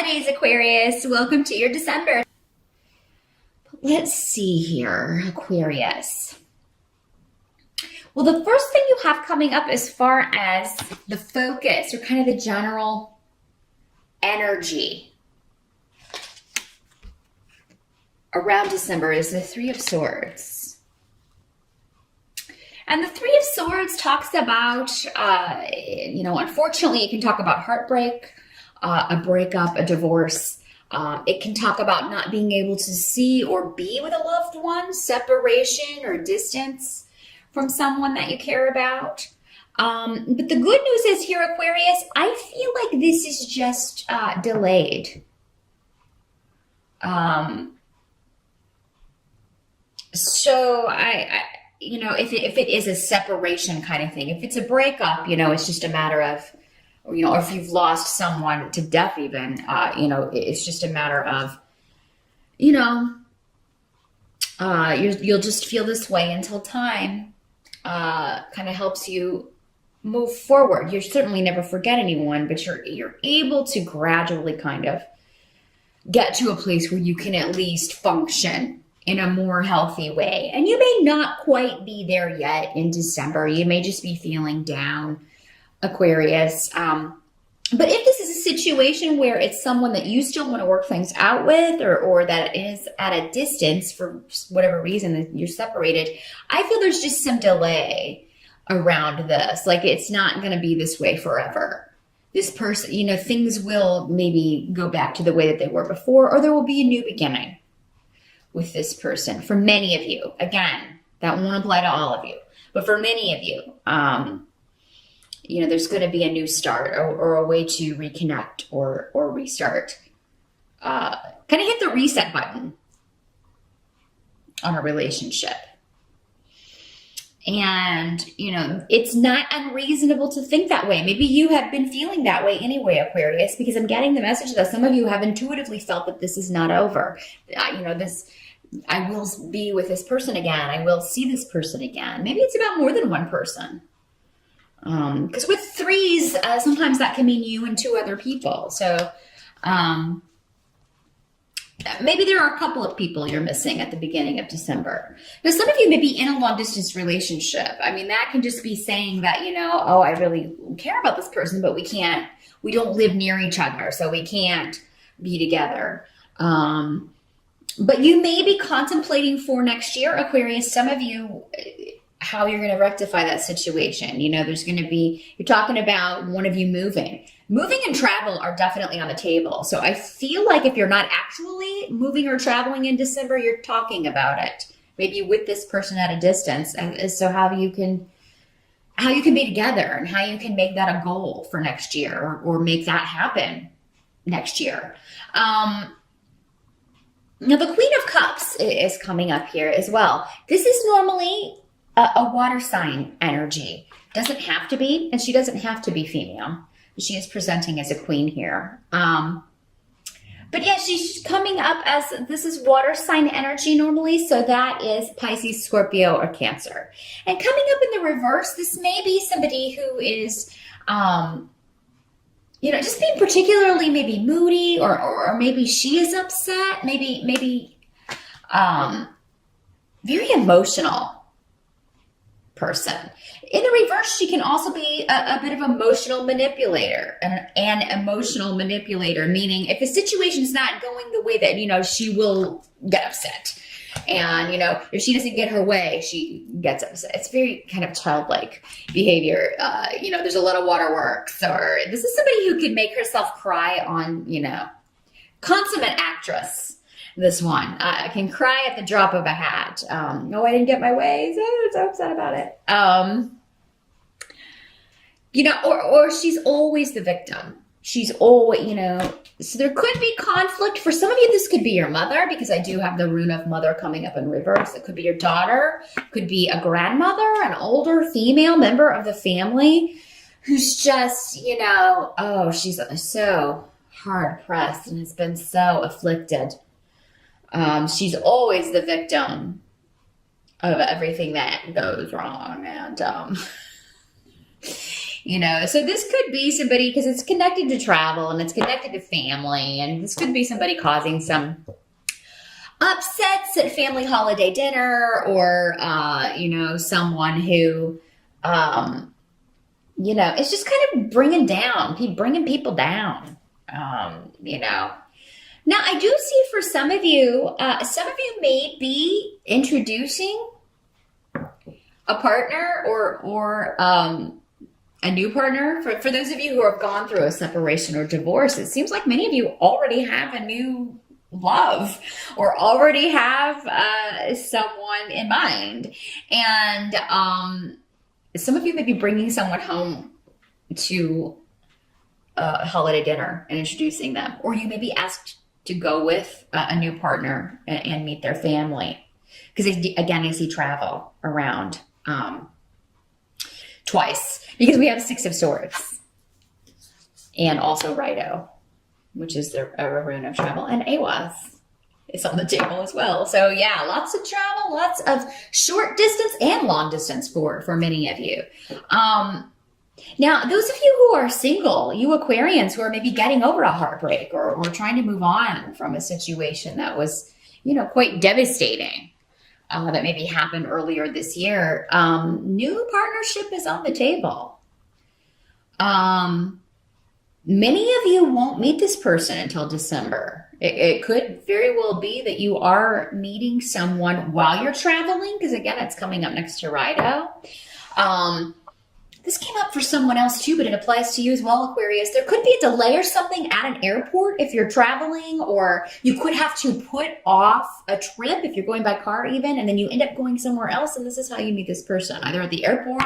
holidays, Aquarius. Welcome to your December. Let's see here, Aquarius. Well, the first thing you have coming up as far as the focus or kind of the general energy around December is the Three of Swords. And the Three of Swords talks about, unfortunately, it can talk about heartbreak, a breakup, a divorce. It can talk about not being able to see or be with a loved one, separation or distance from someone that you care about. But the good news is here, Aquarius, I feel like this is just delayed. So if it is a separation kind of thing, if it's a breakup, it's just a matter of, or if you've lost someone to death even, it's just a matter of, you'll just feel this way until time kind of helps you move forward. You certainly never forget anyone, but you're able to gradually kind of get to a place where you can at least function in a more healthy way. And you may not quite be there yet in December. You may just be feeling down, Aquarius. But if this is a situation where it's someone that you still want to work things out with, or that is at a distance for whatever reason that you're separated, I feel there's just some delay around this. Like, it's not going to be this way forever. This person, things will maybe go back to the way that they were before, or there will be a new beginning with this person. For many of you, again, that won't apply to all of you, but for many of you, there's going to be a new start or a way to reconnect or restart. Kind of hit the reset button on a relationship. And, it's not unreasonable to think that way. Maybe you have been feeling that way anyway, Aquarius, because I'm getting the message that some of you have intuitively felt that this is not over. I will be with this person again. I will see this person again. Maybe it's about more than one person. Because with threes, sometimes that can mean you and two other people. So maybe there are a couple of people you're missing at the beginning of December. Now, some of you may be in a long distance relationship. I mean, that can just be saying that, I really care about this person, but we don't live near each other, so we can't be together. But you may be contemplating for next year, Aquarius, some of you, how you're going to rectify that situation. You're talking about one of you moving. Moving and travel are definitely on the table. So I feel like if you're not actually moving or traveling in December, you're talking about it. Maybe with this person at a distance. And so how you can be together and how you can make that a goal for next year or make that happen next year. Now, the Queen of Cups is coming up here as well. This is normally a water sign energy. Doesn't have to be, and she doesn't have to be female. She is presenting as a queen here. But yeah, she's coming up as, this is water sign energy normally, so that is Pisces, Scorpio, or Cancer. And coming up in the reverse, this may be somebody who is, just being particularly maybe moody, or maybe she is upset, maybe very emotional person. In the reverse, she can also be a bit of emotional manipulator, an emotional manipulator, meaning if the situation is not going the way that, she will get upset. And, if she doesn't get her way, she gets upset. It's very kind of childlike behavior. There's a lot of waterworks, or this is somebody who could make herself cry on, consummate actress. This one can cry at the drop of a hat. I didn't get my way, so I'm so upset about it. Or she's always the victim. She's always, so there could be conflict. For some of you, this could be your mother, because I do have the rune of mother coming up in reverse. It could be your daughter, could be a grandmother, an older female member of the family who's just, she's so hard pressed and has been so afflicted. She's always the victim of everything that goes wrong. And, So this could be somebody, because it's connected to travel and it's connected to family, and this could be somebody causing some upsets at family holiday dinner, or someone who it's just kind of bringing people down. Now I do see for some of you may be introducing a partner or a new partner. For those of you who have gone through a separation or divorce, it seems like many of you already have a new love, or already have someone in mind. And some of you may be bringing someone home to a holiday dinner and introducing them, or you may be asked to go with a new partner and meet their family. Because again, I see travel around twice, because we have Six of Swords and also Righto, which is the rune of travel, and Awas is on the table as well. So yeah, lots of travel, lots of short distance and long distance for many of you. Now, those of you who are single, you Aquarians who are maybe getting over a heartbreak or trying to move on from a situation that was, quite devastating, that maybe happened earlier this year, new partnership is on the table. Many of you won't meet this person until December. It could very well be that you are meeting someone while you're traveling, because again, it's coming up next to Righto. This came up for someone else too, but it applies to you as well, Aquarius. There could be a delay or something at an airport if you're traveling, or you could have to put off a trip if you're going by car even, and then you end up going somewhere else, and this is how you meet this person, either at the airport,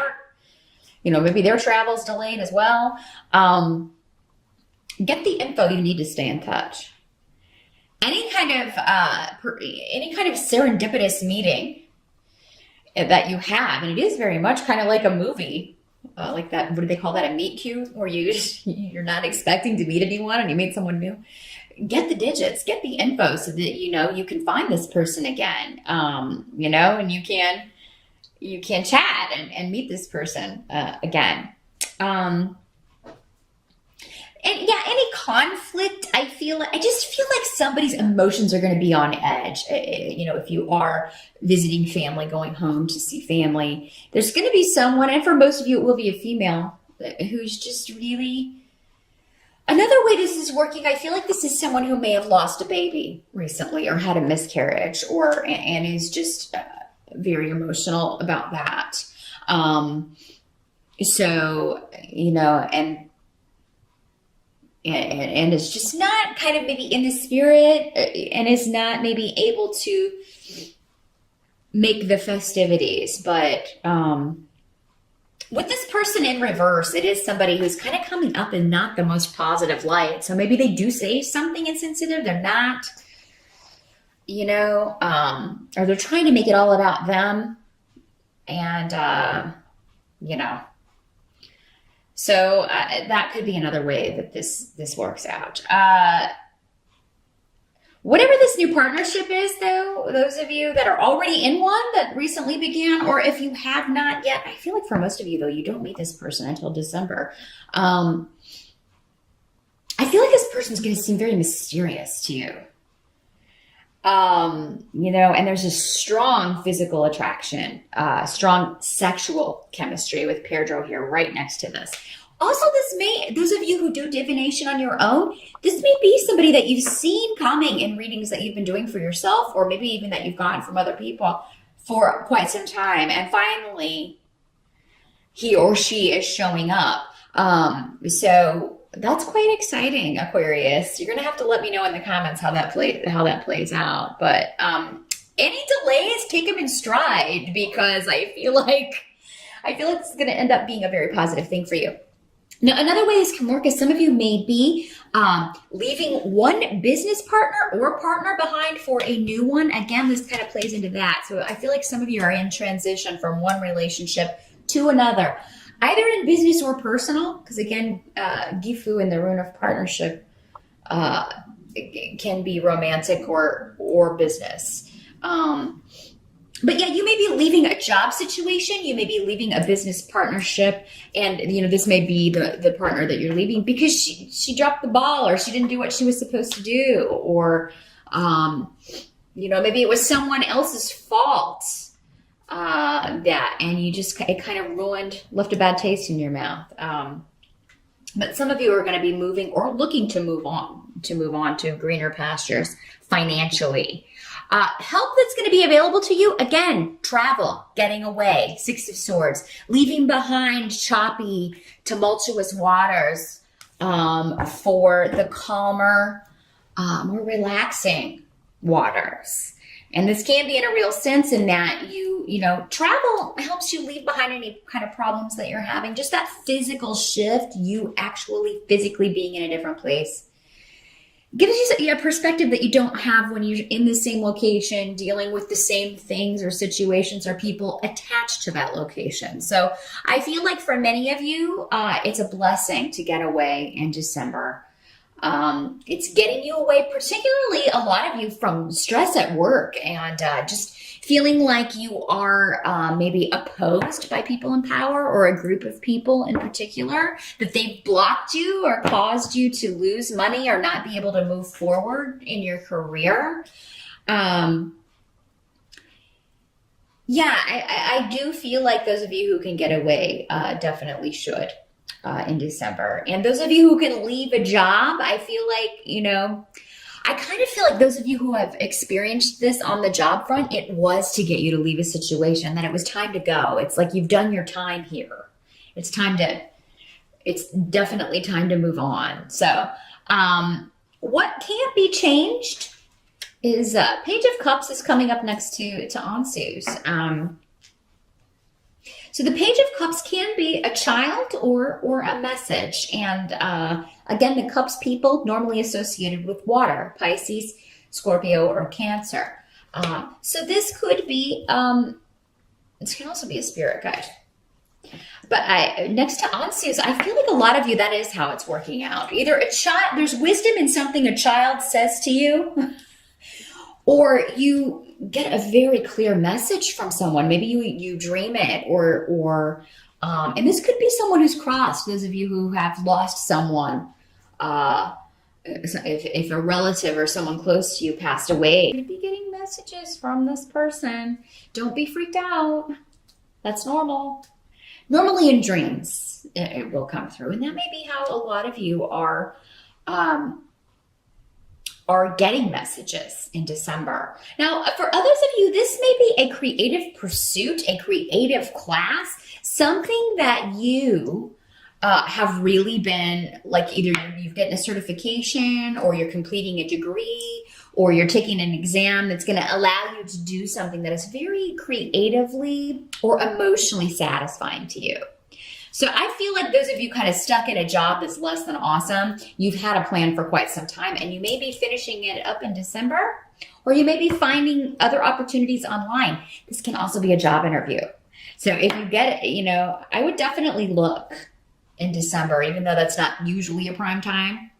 maybe their travel's delayed as well. Get the info you need to stay in touch. Any kind of serendipitous meeting that you have, and it is very much kind of like a movie, like that. What do they call that? A meet cute, where you're not expecting to meet anyone and you meet someone new. Get the digits, get the info, so that you can find this person again. And you can chat and meet this person again. And yeah, any conflict, I just feel like somebody's emotions are going to be on edge. If you are visiting family, going home to see family, there's going to be someone, and for most of you, it will be a female, who's just really, another way this is working, I feel like this is someone who may have lost a baby recently, or had a miscarriage, and is just very emotional about that. And it's just not kind of maybe in the spirit, and is not maybe able to make the festivities. But with this person in reverse, it is somebody who's kind of coming up in not the most positive light. So maybe they do say something insensitive. They're not, or they're trying to make it all about them. And, So that could be another way that this works out. Whatever this new partnership is, though, those of you that are already in one that recently began, or if you have not yet, I feel like for most of you, though, you don't meet this person until December. I feel like this person's going to seem very mysterious to you. And there's a strong physical attraction, strong sexual chemistry with Pedro here right next to this. Also, those of you who do divination on your own, this may be somebody that you've seen coming in readings that you've been doing for yourself, or maybe even that you've gotten from other people for quite some time. And finally, he or she is showing up. So that's quite exciting, Aquarius. You're going to have to let me know in the comments how that plays out. But any delays, take them in stride, because I feel like it's going to end up being a very positive thing for you. Now, another way this can work is some of you may be leaving one business partner or partner behind for a new one. Again, this kind of plays into that. So I feel like some of you are in transition from one relationship to another, either in business or personal, because again, Gifu in the rune of partnership can be romantic or business. But yeah, you may be leaving a job situation, you may be leaving a business partnership, and this may be the partner that you're leaving because she dropped the ball, or she didn't do what she was supposed to do, or maybe it was someone else's fault, and it kind of left a bad taste in your mouth. But some of you are going to be moving or looking to move on to greener pastures financially. Help that's going to be available to you, again, travel, getting away, Six of Swords, leaving behind choppy, tumultuous waters for the calmer, more relaxing waters. And this can be in a real sense in that travel helps you leave behind any kind of problems that you're having. Just that physical shift, you actually physically being in a different place, gives you a perspective that you don't have when you're in the same location, dealing with the same things or situations or people attached to that location. So I feel like for many of you, it's a blessing to get away in December. It's getting you away, particularly a lot of you, from stress at work and just feeling like you are maybe opposed by people in power or a group of people in particular, that they've blocked you or caused you to lose money or not be able to move forward in your career. I do feel like those of you who can get away definitely should. In December. And those of you who can leave a job, I feel like, I kind of feel like those of you who have experienced this on the job front, it was to get you to leave a situation, that it was time to go. It's like you've done your time here. It's definitely time to move on. So what can't be changed is Page of Cups is coming up next to Ansu's. So the Page of Cups can be a child or a message. And again, the Cups people normally associated with water, Pisces, Scorpio, or Cancer. So this could be, this can also be a spirit guide. But next to Ansu's, I feel like a lot of you, that is how it's working out. Either there's wisdom in something a child says to you, or you get a very clear message from someone. Maybe you dream it, or and this could be someone who's crossed. Those of you who have lost someone, if a relative or someone close to you passed away, you could be getting messages from this person. Don't be freaked out. That's normal. Normally in dreams, it will come through, and that may be how a lot of you are getting messages in December. Now, for others of you, this may be a creative pursuit, a creative class, something that you have really been, like, either you've gotten a certification, or you're completing a degree, or you're taking an exam that's going to allow you to do something that is very creatively or emotionally satisfying to you. So I feel like those of you kind of stuck in a job that's less than awesome, you've had a plan for quite some time, and you may be finishing it up in December, or you may be finding other opportunities online. This can also be a job interview. So if you get it, I would definitely look in December, even though that's not usually a prime time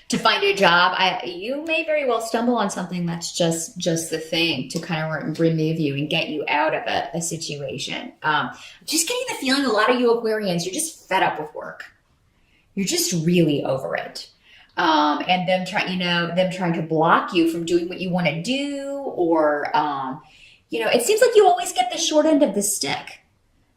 to find a job. You may very well stumble on something that's just the thing to kind of remove you and get you out of a situation. Just getting the feeling, a lot of you Aquarians, you're just fed up with work. You're just really over it. And them trying to block you from doing what you want to do, or it seems like you always get the short end of the stick,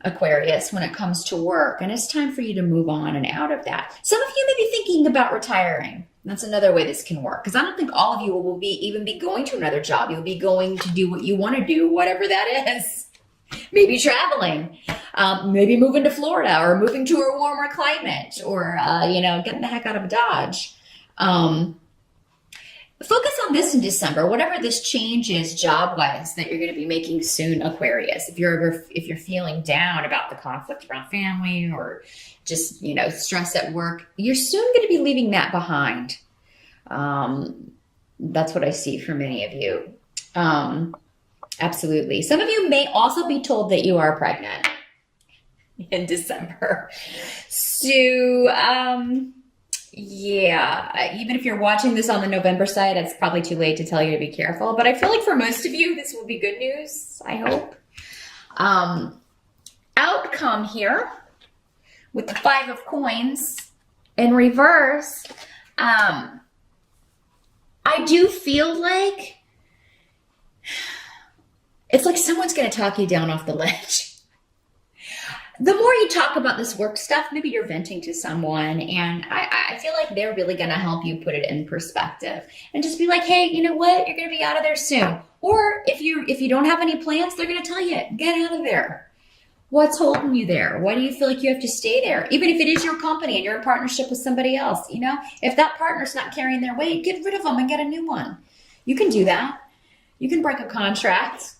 Aquarius, when it comes to work, and it's time for you to move on and out of that. Some of you may be thinking about retiring. That's another way this can work, because I don't think all of you will even be going to another job. You'll be going to do what you want to do, whatever that is. Maybe traveling, maybe moving to Florida, or moving to a warmer climate, or getting the heck out of Dodge. Focus on this in December, whatever this change is job-wise that you're going to be making soon, Aquarius. If you're feeling down about the conflict around family, or just, stress at work, you're soon going to be leaving that behind. That's what I see for many of you. Absolutely. Some of you may also be told that you are pregnant in December. So, Yeah, even if you're watching this on the November side, it's probably too late to tell you to be careful. But I feel like for most of you, this will be good news, I hope. Outcome here with the Five of Coins in reverse. I do feel like it's like someone's going to talk you down off the ledge. The more you talk about this work stuff, maybe you're venting to someone, and I feel like they're really going to help you put it in perspective and just be like, hey, you know what? You're going to be out of there soon. Or if you don't have any plans, they're going to tell you, get out of there. What's holding you there? Why do you feel like you have to stay there? Even if it is your company and you're in partnership with somebody else, you know, if that partner's not carrying their weight, get rid of them and get a new one. You can do that. You can break a contract.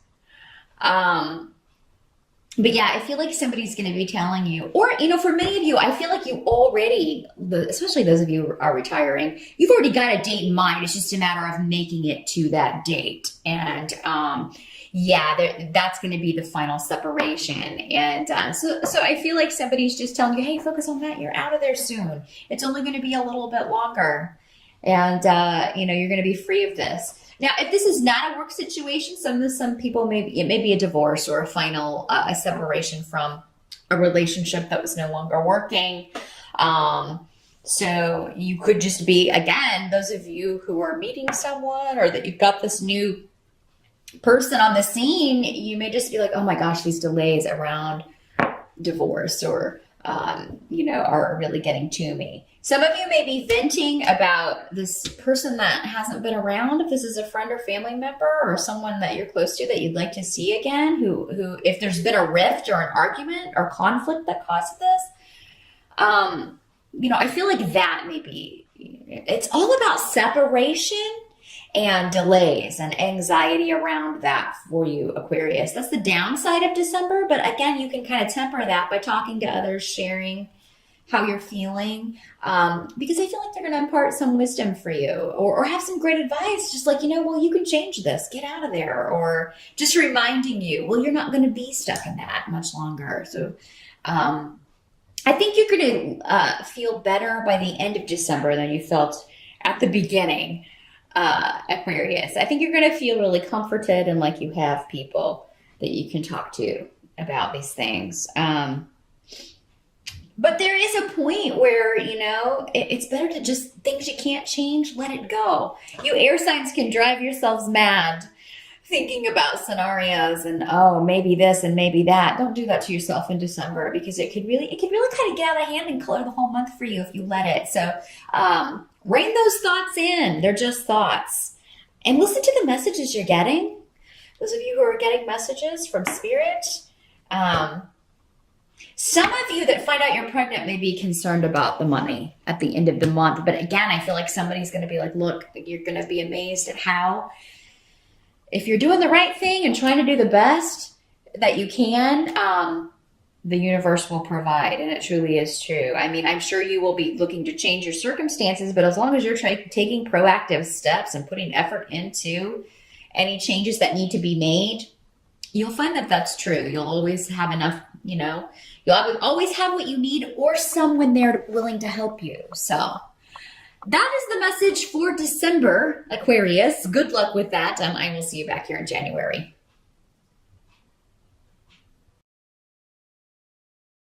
But yeah, I feel like somebody's going to be telling you, or, you know, for many of you, I feel like you already, especially those of you who are retiring, you've already got a date in mind. It's just a matter of making it to that date. And, yeah, that's going to be the final separation. And so I feel like somebody's just telling you, hey, focus on that. You're out of there soon. It's only going to be a little bit longer. And, you know, you're going to be free of this. Now, if this is not a work situation, some people, it may be a divorce or a final a separation from a relationship that was no longer working. So you could just be, again, those of you who are meeting someone or that you've got this new person on the scene, you may just be like, oh my gosh, these delays around divorce or, you know, are really getting to me. Some of you may be venting about this person that hasn't been around. If this is a friend or family member or someone that you're close to that you'd like to see again, who if there's been a rift or an argument or conflict that caused this, you know, I feel like that may be, it's all about separation and delays and anxiety around that for you, Aquarius. That's the downside of December. But again, you can kind of temper that by talking to others, sharing how you're feeling, because I feel like they're going to impart some wisdom for you or have some great advice, just like, you know, well, you can change this, get out of there, or just reminding you, well, you're not going to be stuck in that much longer. So I think you're going to feel better by the end of December than you felt at the beginning, Aquarius. I think you're going to feel really comforted and like you have people that you can talk to about these things. But there is a point where, you know, it's better to just, things you can't change, let it go. You air signs can drive yourselves mad thinking about scenarios and, oh, maybe this and maybe that. Don't do that to yourself in December because it could really kind of get out of hand and color the whole month for you if you let it. So rein those thoughts in. They're just thoughts. And listen to the messages you're getting. Those of you who are getting messages from Spirit, some of you that find out you're pregnant may be concerned about the money at the end of the month. But again, I feel like somebody's going to be like, look, you're going to be amazed at how, if you're doing the right thing and trying to do the best that you can, the universe will provide. And it truly is true. I mean, I'm sure you will be looking to change your circumstances, but as long as you're taking proactive steps and putting effort into any changes that need to be made, you'll find that that's true. You'll always have enough, you know, you'll always have what you need or someone there willing to help you. So that is the message for December, Aquarius. Good luck with that. I will see you back here in January.